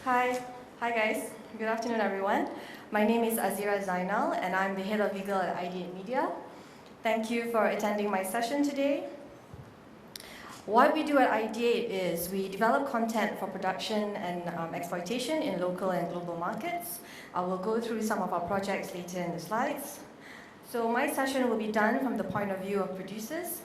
Hi. Hi guys. Good afternoon everyone. My name is Azira Zainal and I'm the head of legal at Ideate Media. Thank you for attending my session today. What we do at Ideate is we develop content for production and exploitation in local and global markets. I will go through some of our projects later in the slides. So my session will be done from the point of view of producers.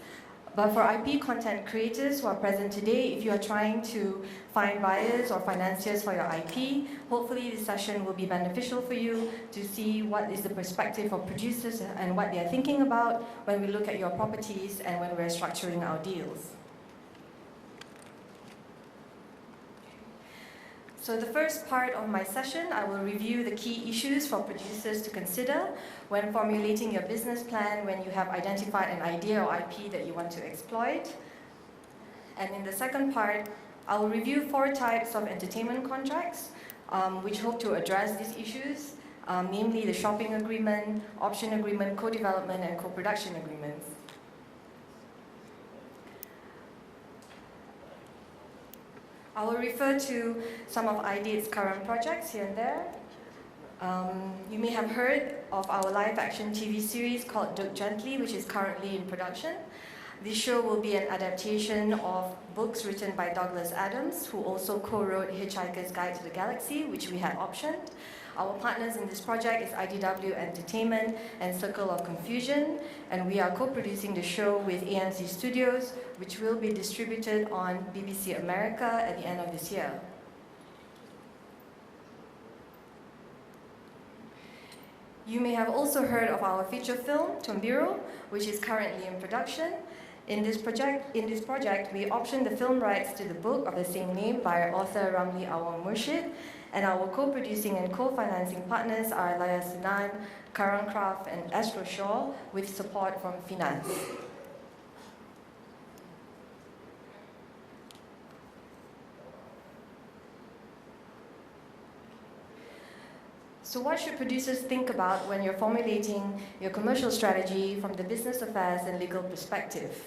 But for IP content creators who are present today, if you are trying to find buyers or financiers for your IP, hopefully this session will be beneficial for you to see what is the perspective of producers and what they are thinking about when we look at your properties and when we're structuring our deals. So the first part of my session, I will review the key issues for producers to consider when formulating your business plan when you have identified an idea or IP that you want to exploit. And in the second part, I will review 4 types of entertainment contracts which hope to address these issues, namely the shopping agreement, option agreement, co-development, and co-production agreements. I will refer to some of Ideate's current projects here and there. You may have heard of our live-action TV series called Duck Gently, which is currently in production. This show will be an adaptation of books written by Douglas Adams, who also co-wrote Hitchhiker's Guide to the Galaxy, which we had optioned. Our partners in this project is IDW Entertainment and Circle of Confusion, and we are co-producing the show with AMC Studios, which will be distributed on BBC America at the end of this year. You may have also heard of our feature film, Tumbiro, which is currently in production. In this project, we optioned the film rights to the book of the same name by author Ramli Awang Murshid, and our co-producing and co-financing partners are Laya Sunan, Karan Craft, and Astro Shaw, with support from Finance. So what should producers think about when you're formulating your commercial strategy from the business affairs and legal perspective?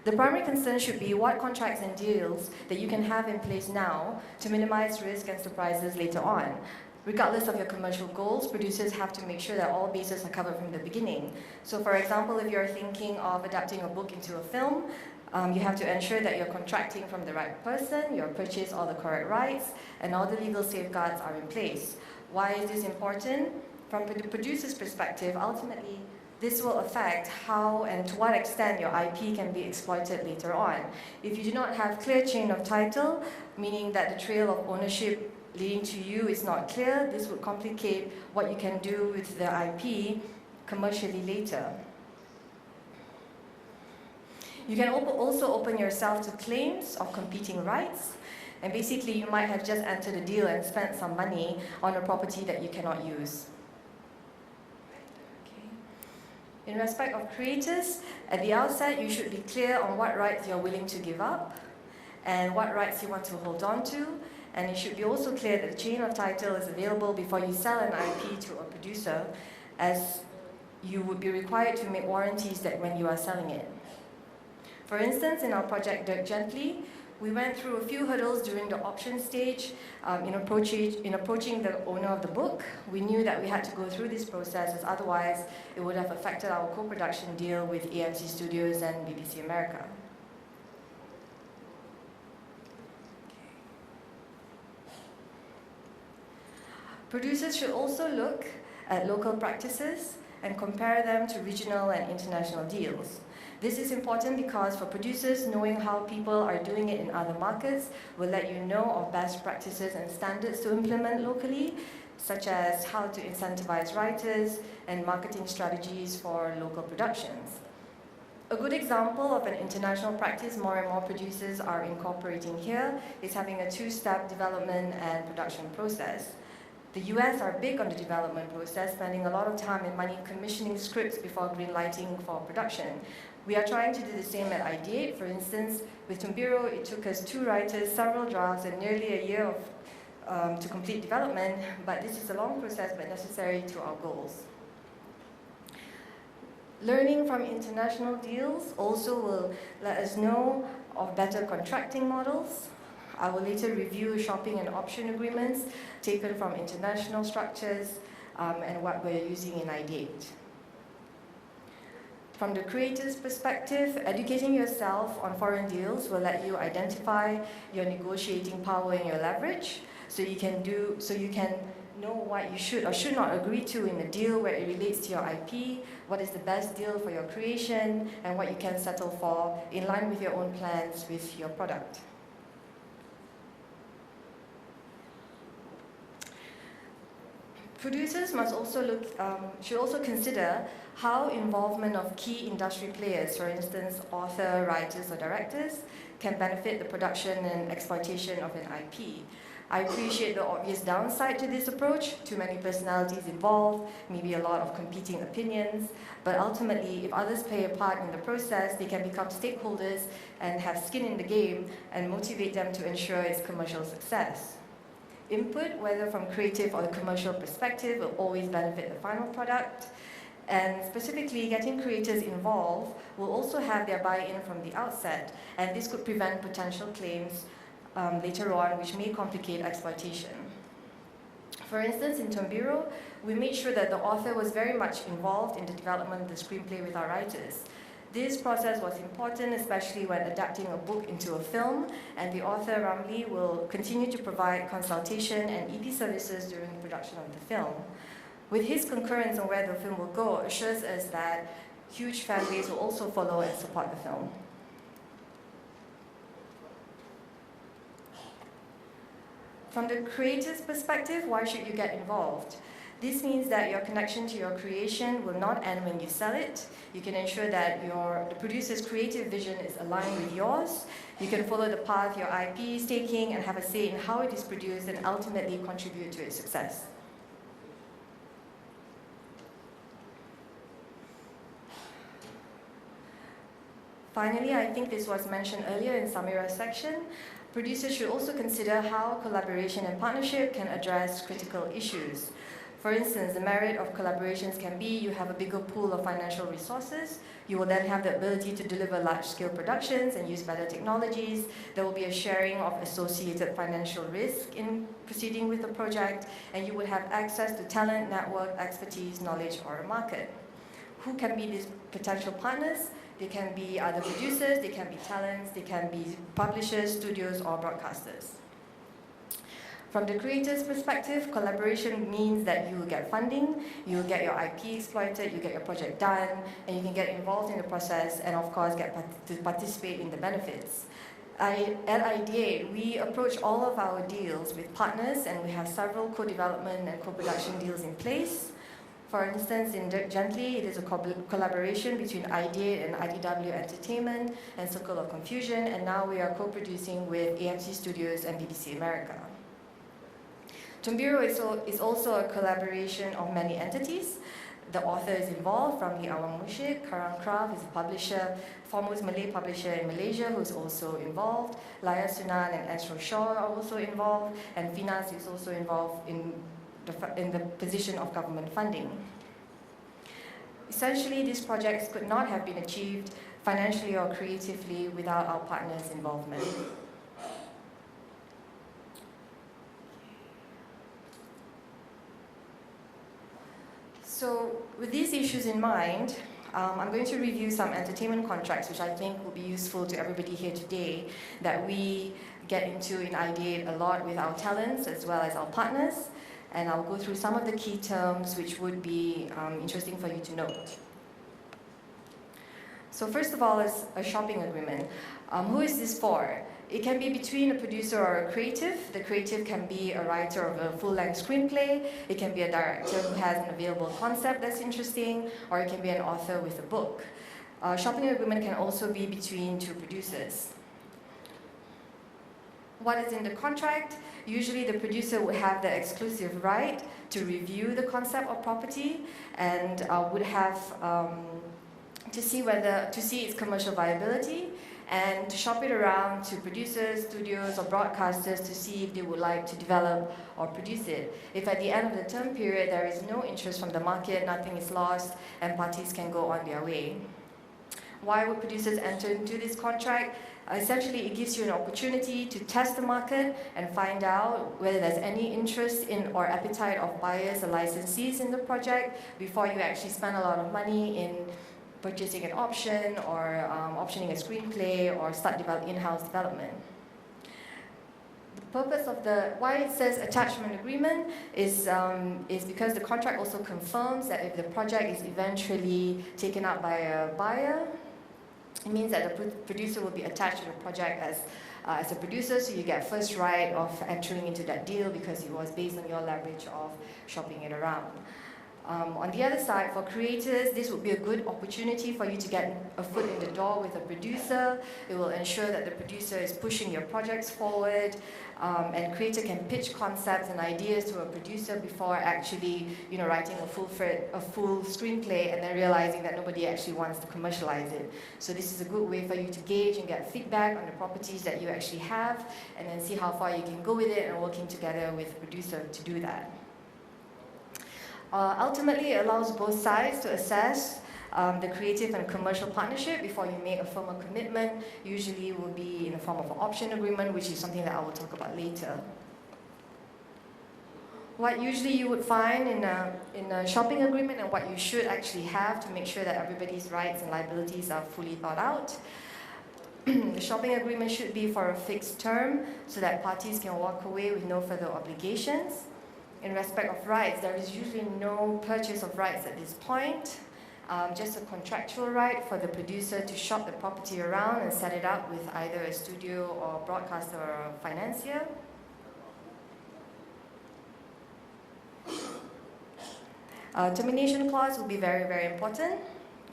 The primary concern should be what contracts and deals that you can have in place now to minimize risk and surprises later on. Regardless of your commercial goals, producers have to make sure that all bases are covered from the beginning. So for example, if you're thinking of adapting a book into a film, you have to ensure that you're contracting from the right person, you've purchased all the correct rights, and all the legal safeguards are in place. Why is this important? From the producer's perspective, ultimately, this will affect how and to what extent your IP can be exploited later on. If you do not have clear chain of title, meaning that the trail of ownership leading to you is not clear, this would complicate what you can do with the IP commercially later. You can also open yourself to claims of competing rights. And basically, you might have just entered a deal and spent some money on a property that you cannot use. In respect of creators, at the outset, you should be clear on what rights you're willing to give up and what rights you want to hold on to. And it should be also clear that the chain of title is available before you sell an IP to a producer, as you would be required to make warranties that when you are selling it. For instance, in our project Duck Gently, we went through a few hurdles during the option stage in approaching the owner of the book. We knew that we had to go through this process, as otherwise it would have affected our co-production deal with AMC Studios and BBC America. Producers should also look at local practices and compare them to regional and international deals. This is important because for producers, knowing how people are doing it in other markets will let you know of best practices and standards to implement locally, such as how to incentivize writers and marketing strategies for local productions. A good example of an international practice more and more producers are incorporating here is having a 2-step development and production process. The US are big on the development process, spending a lot of time and money commissioning scripts before greenlighting for production. We are trying to do the same at Ideate. For instance, with Tumbiro, it took us 2 writers, several drafts, and nearly a year to complete development, but this is a long process but necessary to our goals. Learning from international deals also will let us know of better contracting models. I will later review shopping and option agreements taken from international structures and what we're using in Ideate. From the creator's perspective, educating yourself on foreign deals will let you identify your negotiating power and your leverage, so you can know what you should or should not agree to in a deal where it relates to your IP, what is the best deal for your creation, and what you can settle for in line with your own plans with your product. Producers should also consider how involvement of key industry players, for instance, author, writers, or directors, can benefit the production and exploitation of an IP. I appreciate the obvious downside to this approach, too many personalities involved, maybe a lot of competing opinions, but ultimately, if others play a part in the process, they can become stakeholders and have skin in the game and motivate them to ensure its commercial success. Input, whether from creative or the commercial perspective, will always benefit the final product. And specifically, getting creators involved will also have their buy-in from the outset, and this could prevent potential claims later on, which may complicate exploitation. For instance, in Tombiro, we made sure that the author was very much involved in the development of the screenplay with our writers. This process was important, especially when adapting a book into a film, and the author, Ramli, will continue to provide consultation and EP services during the production of the film. With his concurrence on where the film will go, assures us that huge fan base will also follow and support the film. From the creator's perspective, why should you get involved? This means that your connection to your creation will not end when you sell it. You can ensure that the producer's creative vision is aligned with yours. You can follow the path your IP is taking and have a say in how it is produced and ultimately contribute to its success. Finally, I think this was mentioned earlier in Samira's section, producers should also consider how collaboration and partnership can address critical issues. For instance, the merit of collaborations can be you have a bigger pool of financial resources, you will then have the ability to deliver large-scale productions and use better technologies, there will be a sharing of associated financial risk in proceeding with the project, and you will have access to talent, network, expertise, knowledge, or a market. Who can be these potential partners? They can be other producers, they can be talents, they can be publishers, studios, or broadcasters. From the creator's perspective, collaboration means that you will get funding, you will get your IP exploited, you get your project done, and you can get involved in the process and of course get to participate in the benefits. At Ideate, we approach all of our deals with partners, and we have several co-development and co-production deals in place. For instance, in Gently, it is a collaboration between Ideate and IDW Entertainment and Circle of Confusion, and now we are co-producing with AMC Studios and BBC America. Tombiro is also a collaboration of many entities. The author is involved, Ramli Awang Mushik. Karang Craft is a publisher, foremost Malay publisher in Malaysia, who is also involved. Laya Sunan and Astro Shaw are also involved, and Finas is also involved in the position of government funding. Essentially, these projects could not have been achieved financially or creatively without our partners' involvement. So, with these issues in mind, I'm going to review some entertainment contracts, which I think will be useful to everybody here today, that we get into in Ideate a lot with our talents as well as our partners. And I'll go through some of the key terms which would be interesting for you to note. So first of all is a shopping agreement. Who is this for? It can be between a producer or a creative. The creative can be a writer of a full-length screenplay. It can be a director who has an available concept that's interesting, or it can be an author with a book. Shopping agreement can also be between two producers. What is in the contract? Usually the producer would have the exclusive right to review the concept or property and would have to see its commercial viability and to shop it around to producers, studios, or broadcasters to see if they would like to develop or produce it. If at the end of the term period there is no interest from the market, nothing is lost, and parties can go on their way. Why would producers enter into this contract? Essentially, it gives you an opportunity to test the market and find out whether there's any interest in or appetite of buyers or licensees in the project before you actually spend a lot of money in purchasing an option or optioning a screenplay or start in-house development. The purpose of why it says attachment agreement is because the contract also confirms that if the project is eventually taken up by a buyer, it means that the producer will be attached to the project as a producer, so you get first right of entering into that deal because it was based on your leverage of shopping it around. On the other side, for creators, this would be a good opportunity for you to get a foot in the door with a producer. It will ensure that the producer is pushing your projects forward, and creator can pitch concepts and ideas to a producer before actually, writing a full screenplay and then realizing that nobody actually wants to commercialize it. So this is a good way for you to gauge and get feedback on the properties that you actually have, and then see how far you can go with it and working together with the producer to do that. Ultimately, it allows both sides to assess the creative and commercial partnership before you make a firmer commitment. Usually will be in the form of an option agreement, which is something that I will talk about later. What usually you would find in a shopping agreement and what you should actually have to make sure that everybody's rights and liabilities are fully thought out. The shopping agreement should be for a fixed term so that parties can walk away with no further obligations. In respect of rights, there is usually no purchase of rights at this point, just a contractual right for the producer to shop the property around and set it up with either a studio or a broadcaster or a financier. Termination clause will be very, very important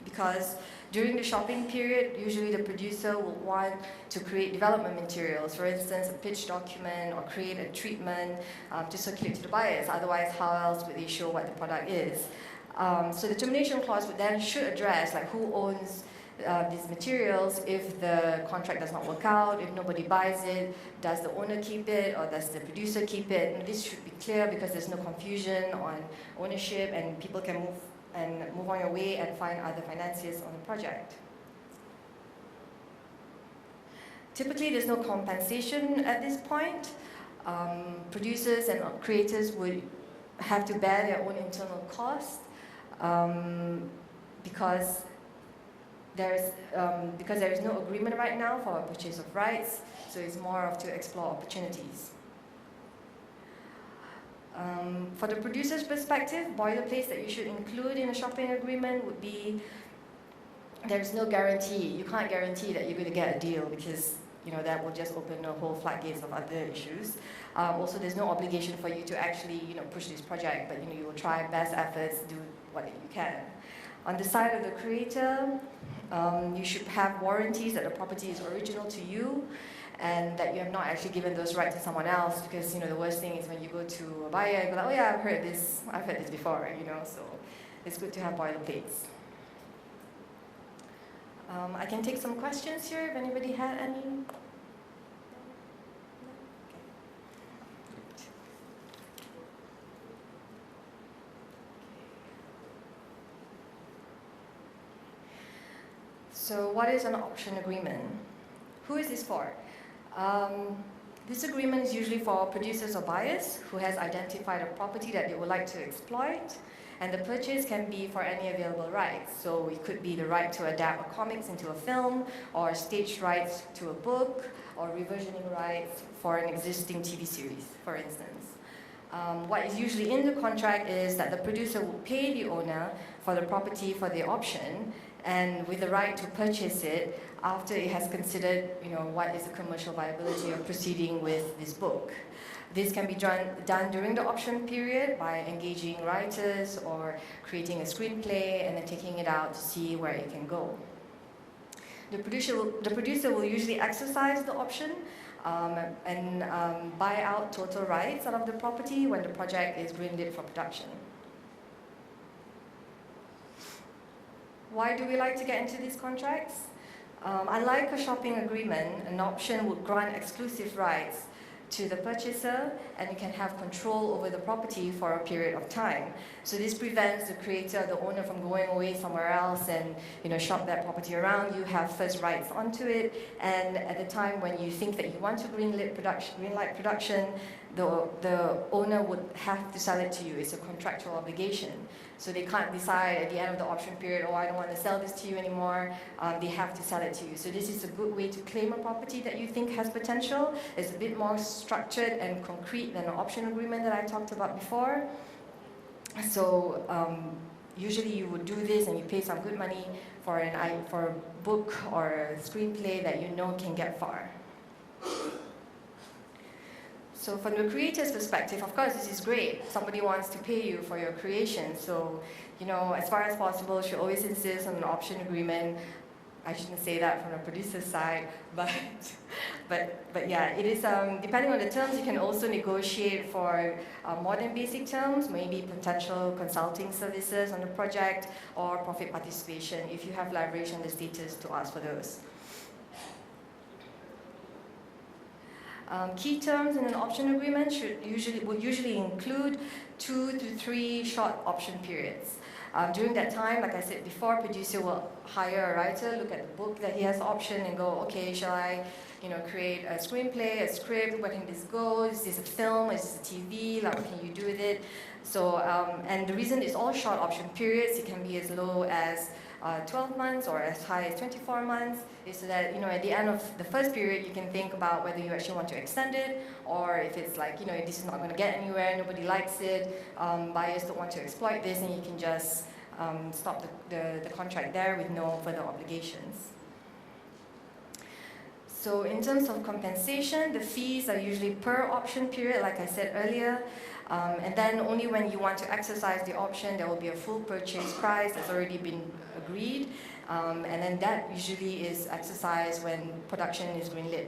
because during the shopping period, usually the producer will want to create development materials, for instance, a pitch document or create a treatment to circulate to the buyers. Otherwise, how else would they show what the product is? So the termination clause would then should address who owns these materials if the contract does not work out, if nobody buys it, does the owner keep it or does the producer keep it? And this should be clear because there's no confusion on ownership and people can move on your way and find other financiers on the project. Typically, there's no compensation at this point. Producers and creators would have to bear their own internal costs because there is no agreement right now for a purchase of rights, so it's more of to explore opportunities. For the producer's perspective, boilerplates that you should include in a shopping agreement would be there's no guarantee. You can't guarantee that you're going to get a deal because that will just open a whole floodgates of other issues. Also, there's no obligation for you to actually push this project, but you will try best efforts, do what you can. On the side of the creator, you should have warranties that the property is original to you and that you have not actually given those rights to someone else, because the worst thing is when you go to a buyer and go like, oh yeah, I've heard this before, so it's good to have boilerplates. I can take some questions here if anybody had any. So what is an option agreement? Who is this for? This agreement is usually for producers or buyers who has identified a property that they would like to exploit, and the purchase can be for any available rights. So it could be the right to adapt a comics into a film, or stage rights to a book, or reversioning rights for an existing TV series, for instance. What is usually in the contract is that the producer will pay the owner for the property for the option, and with the right to purchase it after it has considered, what is the commercial viability of proceeding with this book. This can be done during the option period by engaging writers or creating a screenplay and then taking it out to see where it can go. The producer will usually exercise the option and buy out total rights out of the property when the project is greenlit for production. Why do we like to get into these contracts? Unlike a shopping agreement, an option would grant exclusive rights to the purchaser, and you can have control over the property for a period of time. So this prevents the creator, the owner, from going away somewhere else and shop that property around. You have first rights onto it, and at the time when you think that you want to greenlight production, the owner would have to sell it to you. It's a contractual obligation. So they can't decide at the end of the option period, oh, I don't want to sell this to you anymore. They have to sell it to you. So this is a good way to claim a property that you think has potential. It's a bit more structured and concrete than an option agreement that I talked about before. So usually you would do this and you pay some good money for a book or a screenplay that you know can get far. So from the creator's perspective, of course, this is great. Somebody wants to pay you for your creation. So, as far as possible, you should always insist on an option agreement. I shouldn't say that from the producer's side, but yeah, it is, depending on the terms, you can also negotiate for more than basic terms, maybe potential consulting services on the project or profit participation if you have leverage on the status to ask for those. Key terms in an option agreement would usually include 2 to 3 short option periods. During that time, like I said before, producer will hire a writer, look at the book that he has optioned and go, okay, shall I create a screenplay, a script, where can this go? Is this a film? Is this a TV? Like, what can you do with it? So, and the reason it's all short option periods, it can be as low as 12 months or as high as 24 months, is so that, at the end of the first period, you can think about whether you actually want to extend it, or if it's like, this is not going to get anywhere, nobody likes it, buyers don't want to exploit this, and you can just stop the contract there with no further obligations. So in terms of compensation, the fees are usually per option period, like I said earlier. And then only when you want to exercise the option, there will be a full purchase price that's already been agreed. And then that usually is exercised when production is greenlit.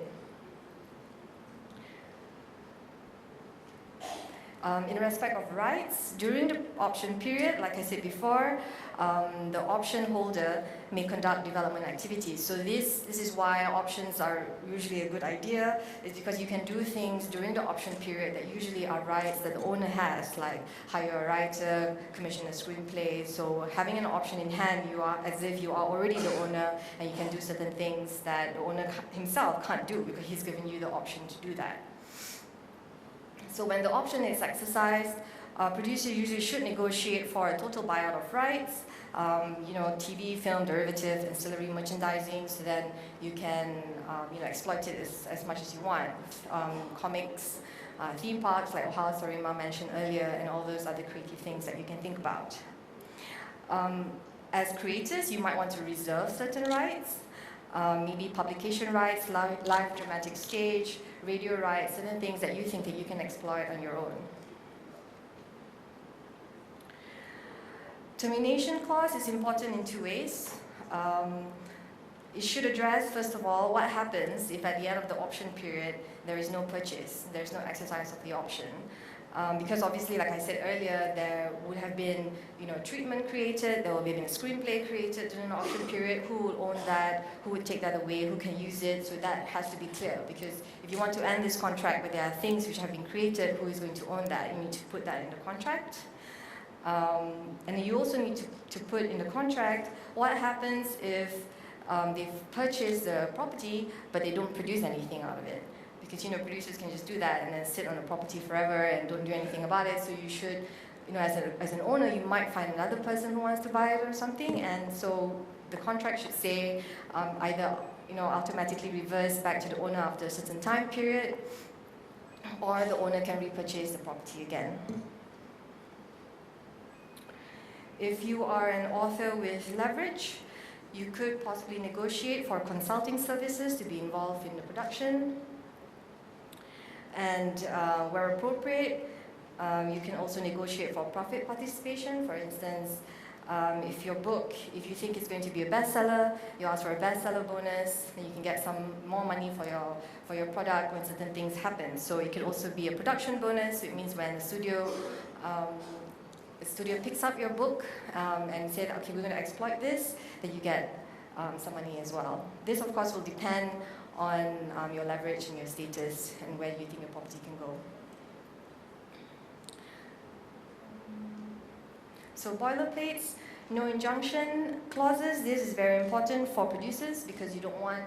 In respect of rights, during the option period, like I said before, the option holder may conduct development activities. So this is why options are usually a good idea, is because you can do things during the option period that usually are rights that the owner has, like hire a writer, commission a screenplay. So having an option in hand, you are as if you are already the owner, and you can do certain things that the owner himself can't do because he's given you the option to do that. So when the option is exercised, producer usually should negotiate for a total buyout of rights, TV, film, derivative, ancillary merchandising, so then you can exploit it as much as you want. Comics, theme parks like how Sarima mentioned earlier, and all those other creative things that you can think about. As creators, you might want to reserve certain rights. Maybe publication rights, live dramatic stage, radio rights, certain things that you think that you can exploit on your own. Termination clause is important in 2 ways. It should address, first of all, what happens if at the end of the option period there is no purchase, there's no exercise of the option. Because obviously, like I said earlier, there would have been, treatment created, there will be a screenplay created during the option period. Who would own that? Who would take that away? Who can use it? So that has to be clear. Because if you want to end this contract, but there are things which have been created, who is going to own that? You need to put that in the contract. And you also need to put in the contract what happens if they've purchased the property, but they don't produce anything out of it. Because producers can just do that and then sit on the property forever and don't do anything about it. So you should, as an owner, you might find another person who wants to buy it or something. And so the contract should say either automatically reverse back to the owner after a certain time period, or the owner can repurchase the property again. If you are an author with leverage, you could possibly negotiate for consulting services to be involved in the production. And where appropriate, you can also negotiate for profit participation. For instance, if your book, if you think it's going to be a bestseller, you ask for a bestseller bonus, then you can get some more money for your product when certain things happen. So it can also be a production bonus. So it means when the studio picks up your book and said, okay, we're going to exploit this, then you get some money as well. This, of course, will depend on your leverage and your status and where you think your property can go. So boilerplates, no injunction clauses. This is very important for producers because you don't want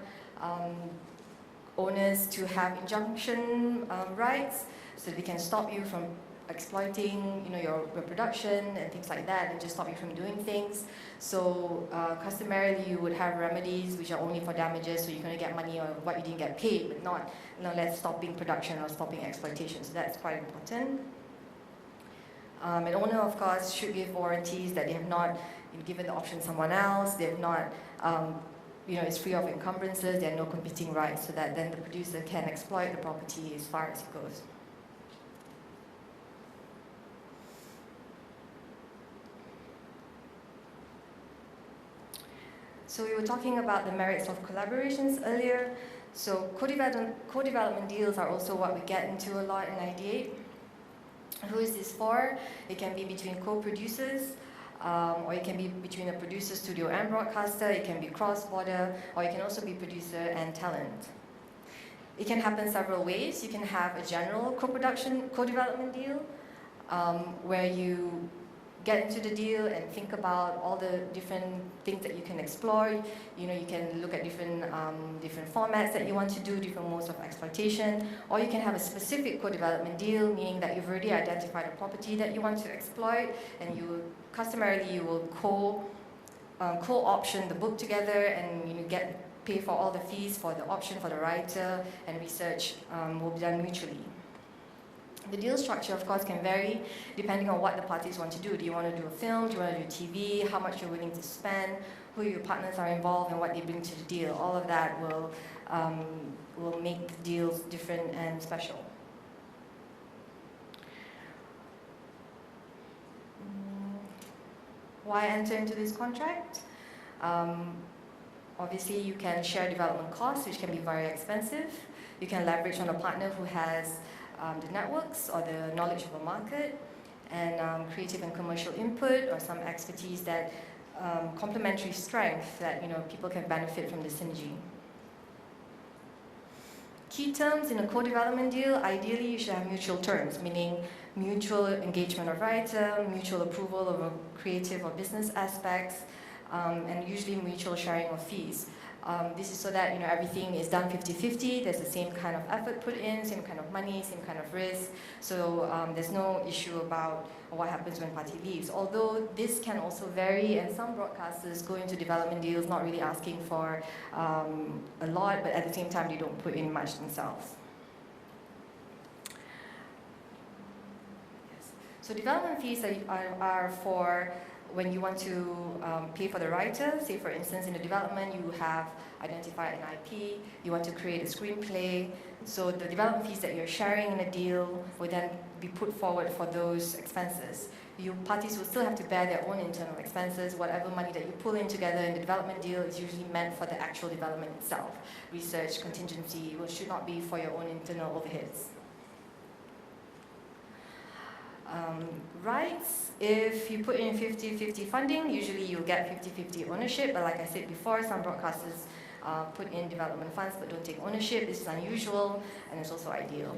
owners to have injunction rights, so they can stop you from exploiting, your production and things like that, and just stop you from doing things. So customarily, you would have remedies which are only for damages, so you're going to get money on what you didn't get paid, but not let's stopping production or stopping exploitation. So that's quite important. An owner, of course, should give warranties that they have not given the option to someone else. They have not, it's free of encumbrances. There are no competing rights, so that then the producer can exploit the property as far as it goes. So we were talking about the merits of collaborations earlier. So co-development deals are also what we get into a lot in Ideate. Who is this for? It can be between co-producers, or it can be between a producer, studio, and broadcaster. It can be cross-border, or it can also be producer and talent. It can happen several ways. You can have a general co-development deal, where you get into the deal and think about all the different things that you can explore. You can look at different formats that you want to do, different modes of exploitation, or you can have a specific co-development deal, meaning that you've already identified a property that you want to exploit, and customarily you will co-option the book together, and pay for all the fees for the option for the writer, and research will be done mutually. The deal structure, of course, can vary depending on what the parties want to do. Do you want to do a film? Do you want to do TV? How much you're willing to spend? Who your partners are involved, and what they bring to the deal. All of that will make the deals different and special. Why enter into this contract? Obviously, you can share development costs, which can be very expensive. You can leverage on a partner who has the networks or the knowledge of a market, and creative and commercial input, or some expertise that complementary strength that people can benefit from the synergy. Key terms in a co-development deal: ideally you should have mutual terms, meaning mutual engagement of writer, mutual approval of a creative or business aspects, and usually mutual sharing of fees. This is so that everything is done 50-50. There's the same kind of effort put in, same kind of money, same kind of risk. So there's no issue about what happens when party leaves. Although this can also vary, and some broadcasters go into development deals not really asking for a lot, but at the same time they don't put in much themselves. Yes. So development fees are for when you want to pay for the writer. Say, for instance, in the development you have identified an IP, you want to create a screenplay, so the development fees that you're sharing in a deal will then be put forward for those expenses. You parties will still have to bear their own internal expenses. Whatever money that you pull in together in the development deal is usually meant for the actual development itself. Research, contingency, should not be for your own internal overheads. Rights, if you put in 50-50 funding, usually you'll get 50-50 ownership, but like I said before, some broadcasters put in development funds but don't take ownership. This is unusual, and it's also ideal.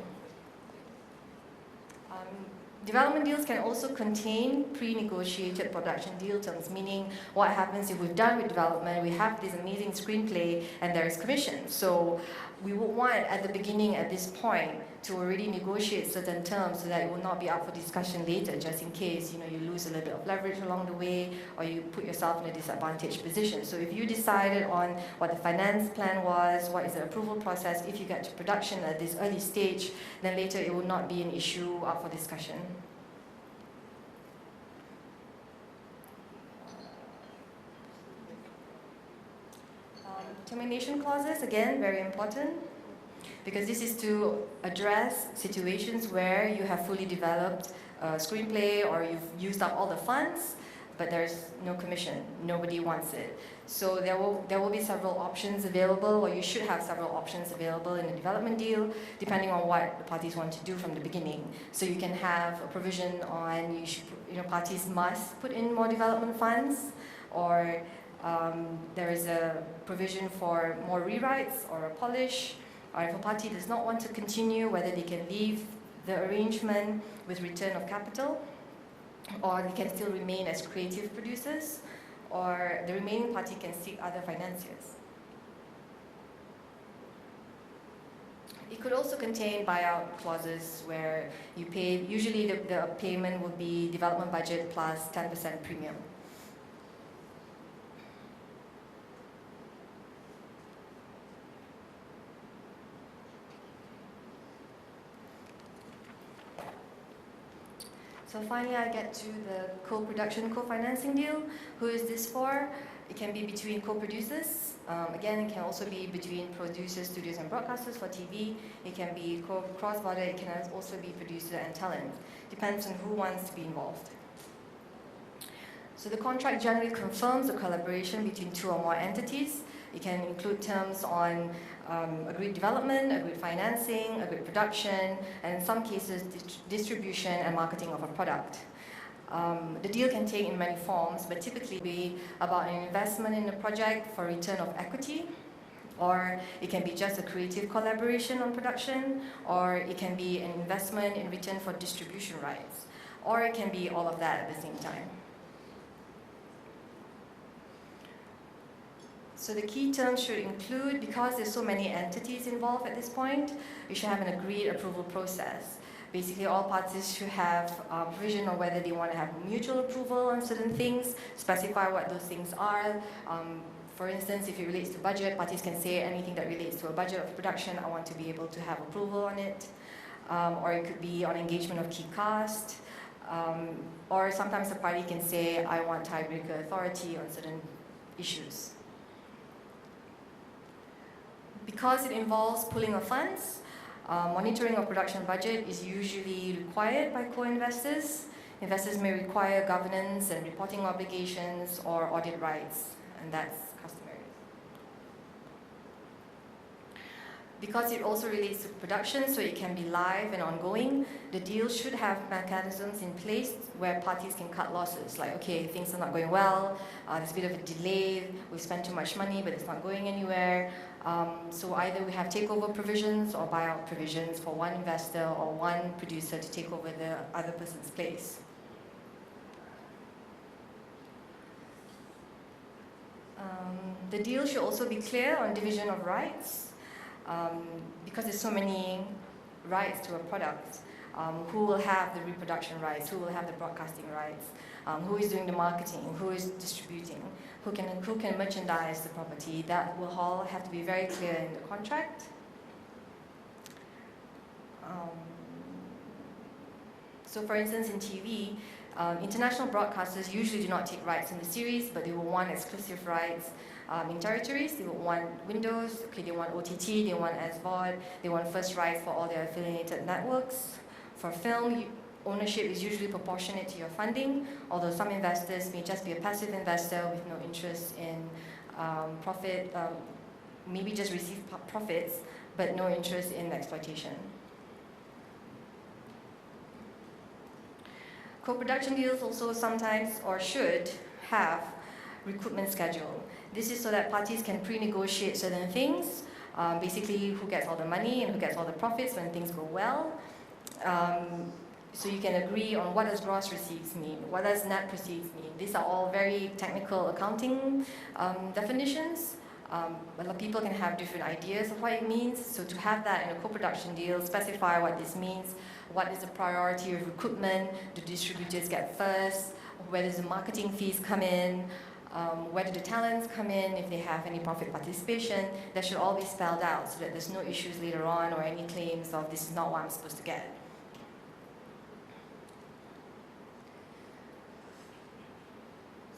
Development deals can also contain pre-negotiated production deal terms, meaning what happens if we've done with development, we have this amazing screenplay and there is commission. So we would want at the beginning, at this point, to already negotiate certain terms so that it will not be up for discussion later, just in case you lose a little bit of leverage along the way, or you put yourself in a disadvantaged position. So if you decided on what the finance plan was, what is the approval process, if you get to production at this early stage, then later it will not be an issue up for discussion. Termination clauses, again, very important, because this is to address situations where you have fully developed a screenplay, or you've used up all the funds, but there's no commission, nobody wants it. So there will be several options available, or you should have several options available in a development deal, depending on what the parties want to do from the beginning. So you can have a provision on parties must put in more development funds, or There is a provision for more rewrites or a polish, or if a party does not want to continue, whether they can leave the arrangement with return of capital, or they can still remain as creative producers, or the remaining party can seek other financiers. It could also contain buyout clauses where you pay, usually the payment will be development budget plus 10% premium. So finally, I get to the co-production, co-financing deal. Who is this for? It can be between co-producers. Again, it can also be between producers, studios, and broadcasters for TV. It can be cross-border. It can also be producer and talent. Depends on who wants to be involved. So the contract generally confirms a collaboration between two or more entities. It can include terms on agreed development, agreed financing, agreed production, and in some cases, distribution and marketing of a product. The deal can take in many forms, but typically be about an investment in the project for return of equity, or it can be just a creative collaboration on production, or it can be an investment in return for distribution rights, or it can be all of that at the same time. So the key terms should include, because there's so many entities involved at this point, you should have an agreed approval process. Basically, all parties should have provision on whether they want to have mutual approval on certain things, specify what those things are. For instance, if it relates to budget, parties can say anything that relates to a budget of production, I want to be able to have approval on it. Or it could be on engagement of key cast. Or sometimes the party can say, I want tiebreaker authority on certain issues. Because it involves pooling of funds, monitoring of production budget is usually required by co-investors. Investors may require governance and reporting obligations or audit rights, and that's customary. Because it also relates to production, so it can be live and ongoing, the deal should have mechanisms in place where parties can cut losses. Like, okay, things are not going well, there's a bit of a delay, we've spent too much money, but it's not going anywhere. So either we have takeover provisions or buyout provisions for one investor or one producer to take over the other person's place. The deal should also be clear on division of rights, because there's so many rights to a product. Who will have the reproduction rights? Who will have the broadcasting rights? Who is doing the marketing? Who is distributing? Who can merchandise the property? That will all have to be very clear in the contract. So for instance, in TV, international broadcasters usually do not take rights in the series, but they will want exclusive rights in territories. They will want windows, okay, they want OTT, they want SVOD, they want first rights for all their affiliated networks. For film, ownership is usually proportionate to your funding, although some investors may just be a passive investor with no interest in profit, maybe just receive profits, but no interest in exploitation. Co-production deals also sometimes, or should, have recoupment schedule. This is so that parties can pre-negotiate certain things, basically who gets all the money and who gets all the profits when things go well. So you can agree on what does gross receipts mean, what does net proceeds mean. These are all very technical accounting definitions. A lot of people can have different ideas of what it means. So to have that in a co-production deal, specify what this means, what is the priority of recoupment, do distributors get first, where does the marketing fees come in, where do the talents come in, if they have any profit participation. That should all be spelled out so that there's no issues later on or any claims of this is not what I'm supposed to get.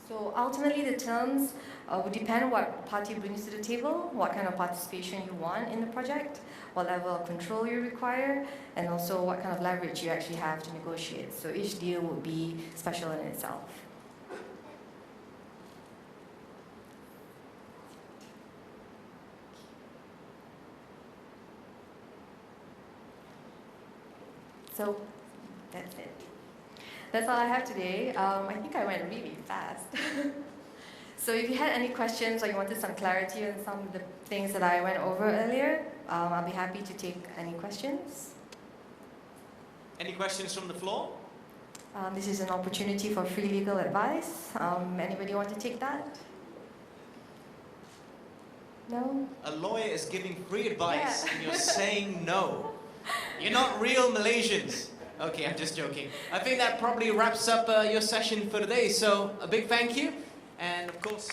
So ultimately, the terms would depend on what party brings to the table, what kind of participation you want in the project, what level of control you require, and also what kind of leverage you actually have to negotiate. So each deal would be special in itself. So that's it. That's all I have today. I think I went really fast. So if you had any questions or you wanted some clarity on some of the things that I went over earlier, I'll be happy to take any questions. Any questions from the floor? This is an opportunity for free legal advice. Anybody want to take that? No? A lawyer is giving free advice and you're saying no. You're not real Malaysians. Okay, I'm just joking. I think that probably wraps up your session for today. So a big thank you. And of course...